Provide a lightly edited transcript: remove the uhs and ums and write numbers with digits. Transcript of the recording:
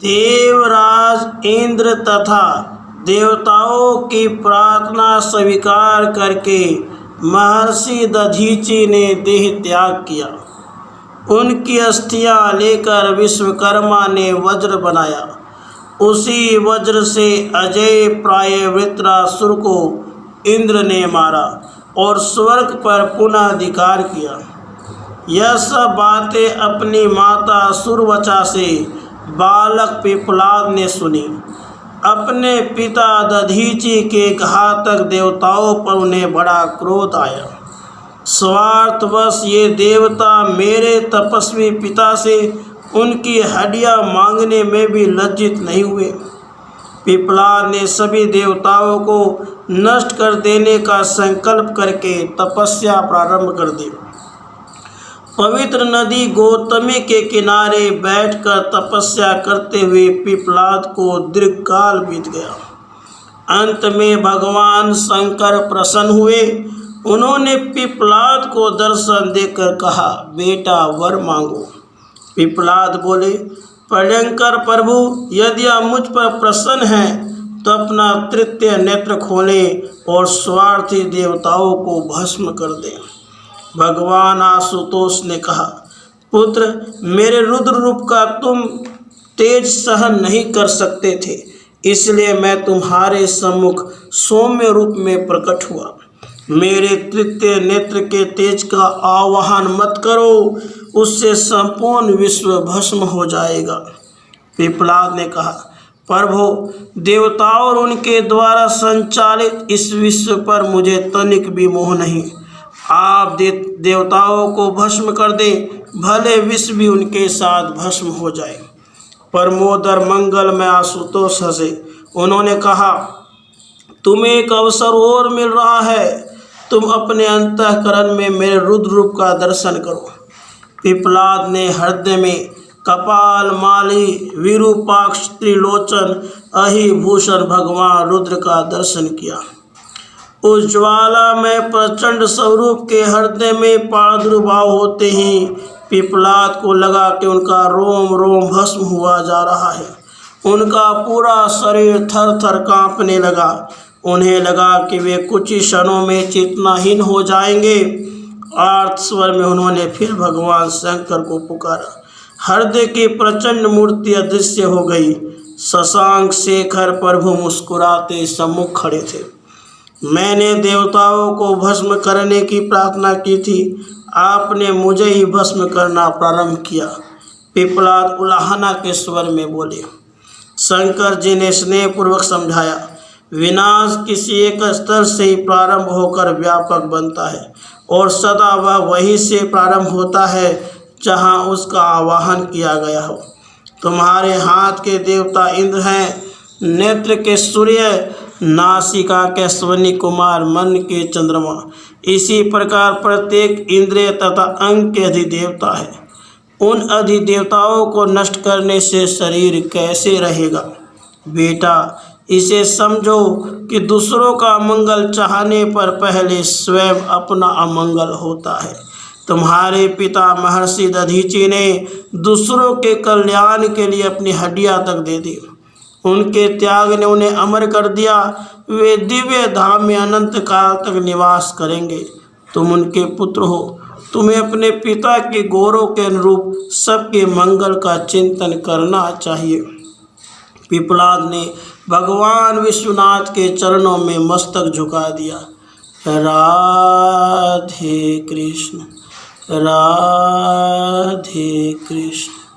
देवराज इंद्र तथा देवताओं की प्रार्थना स्वीकार करके महर्षि दधीचि ने देह त्याग किया। उनकी अस्थियां लेकर विश्वकर्मा ने वज्र बनाया। उसी वज्र से अजय प्राय वृत्रासुर को इंद्र ने मारा और स्वर्ग पर पुनः अधिकार किया। यह सब बातें अपनी माता सुरवचा से बालक पिप्पलाद ने सुनी। अपने पिता दधीचि के घातक देवताओं पर उन्हें बड़ा क्रोध आया। स्वार्थवश ये देवता मेरे तपस्वी पिता से उनकी हड्डियां मांगने में भी लज्जित नहीं हुए। पिप्पलाद ने सभी देवताओं को नष्ट कर देने का संकल्प करके तपस्या प्रारंभ कर दी। पवित्र नदी गौतमी के किनारे बैठकर तपस्या करते हुए पिप्पलाद को दीर्घकाल बीत गया। अंत में भगवान शंकर प्रसन्न हुए। उन्होंने पिप्पलाद को दर्शन देकर कहा, बेटा वर मांगो। पिप्पलाद बोले, भयंकर प्रभु, यदि आप मुझ पर प्रसन्न हैं तो अपना तृतीय नेत्र खोलें और स्वार्थी देवताओं को भस्म कर दें। भगवान आशुतोष ने कहा, पुत्र, मेरे रुद्र रूप का तुम तेज सहन नहीं कर सकते थे, इसलिए मैं तुम्हारे सम्मुख सौम्य रूप में प्रकट हुआ। मेरे तृतीय नेत्र के तेज का आवाहन मत करो, उससे संपूर्ण विश्व भस्म हो जाएगा। पिप्पलाद ने कहा, प्रभु, देवताओं और उनके द्वारा संचालित इस विश्व पर मुझे तनिक भी मोह नहीं। आप देवताओं को भस्म कर दें, भले विश्व भी उनके साथ भस्म हो जाए। परमोदर मंगल में आशुतोष हंसे। उन्होंने कहा, तुम्हें एक अवसर और मिल रहा है, तुम अपने अंतःकरण में मेरे रुद्र रूप का दर्शन करो। पिप्पलाद ने हृदय में कपाल माली विरूपाक्ष त्रिलोचन अहिभूषण भगवान रुद्र का दर्शन किया। उस ज्वाला में प्रचंड स्वरूप के हृदय में प्रादुर्भाव होते ही पिप्पलाद को लगा कि उनका रोम रोम भस्म हुआ जा रहा है। उनका पूरा शरीर थर थर कांपने लगा। उन्हें लगा कि वे कुछ ही क्षणों में चेतनाहीन हो जाएंगे। आर्त स्वर में उन्होंने फिर भगवान शंकर को पुकारा। हृदय की प्रचंड मूर्ति अदृश्य हो गई। शशांक शेखर प्रभु मुस्कुराते सम्मुख खड़े थे। मैंने देवताओं को भस्म करने की प्रार्थना की थी, आपने मुझे ही भस्म करना प्रारंभ किया। पिप्पलाद उलाहना के स्वर में बोले। शंकर जी ने स्नेहपूर्वक समझाया, विनाश किसी एक स्तर से ही प्रारंभ होकर व्यापक बनता है और सदा वह वहीं से प्रारंभ होता है जहाँ उसका आवाहन किया गया हो। तुम्हारे हाथ के देवता इंद्र हैं, नेत्र के सूर्य, नासिका के अश्विनी कुमार, मन के चंद्रमा। इसी प्रकार प्रत्येक इंद्रिय तथा अंग के अधिदेवता है। उन अधिदेवताओं को नष्ट करने से शरीर कैसे रहेगा? बेटा, इसे समझो कि दूसरों का मंगल चाहने पर पहले स्वयं अपना अमंगल होता है। तुम्हारे पिता महर्षि दधीचि ने दूसरों के कल्याण के लिए अपनी हड्डियां तक दे दी। उनके त्याग ने उन्हें अमर कर दिया। वे दिव्य धाम में अनंत काल तक निवास करेंगे। तुम उनके पुत्र हो। तुम्हें अपने पिता के गौरव के अनुरूप सबके मंगल का चिंतन करना चाहिए। पिप्पलाद ने भगवान विश्वनाथ के चरणों में मस्तक झुका दिया। राधे कृष्ण, राधे कृष्ण।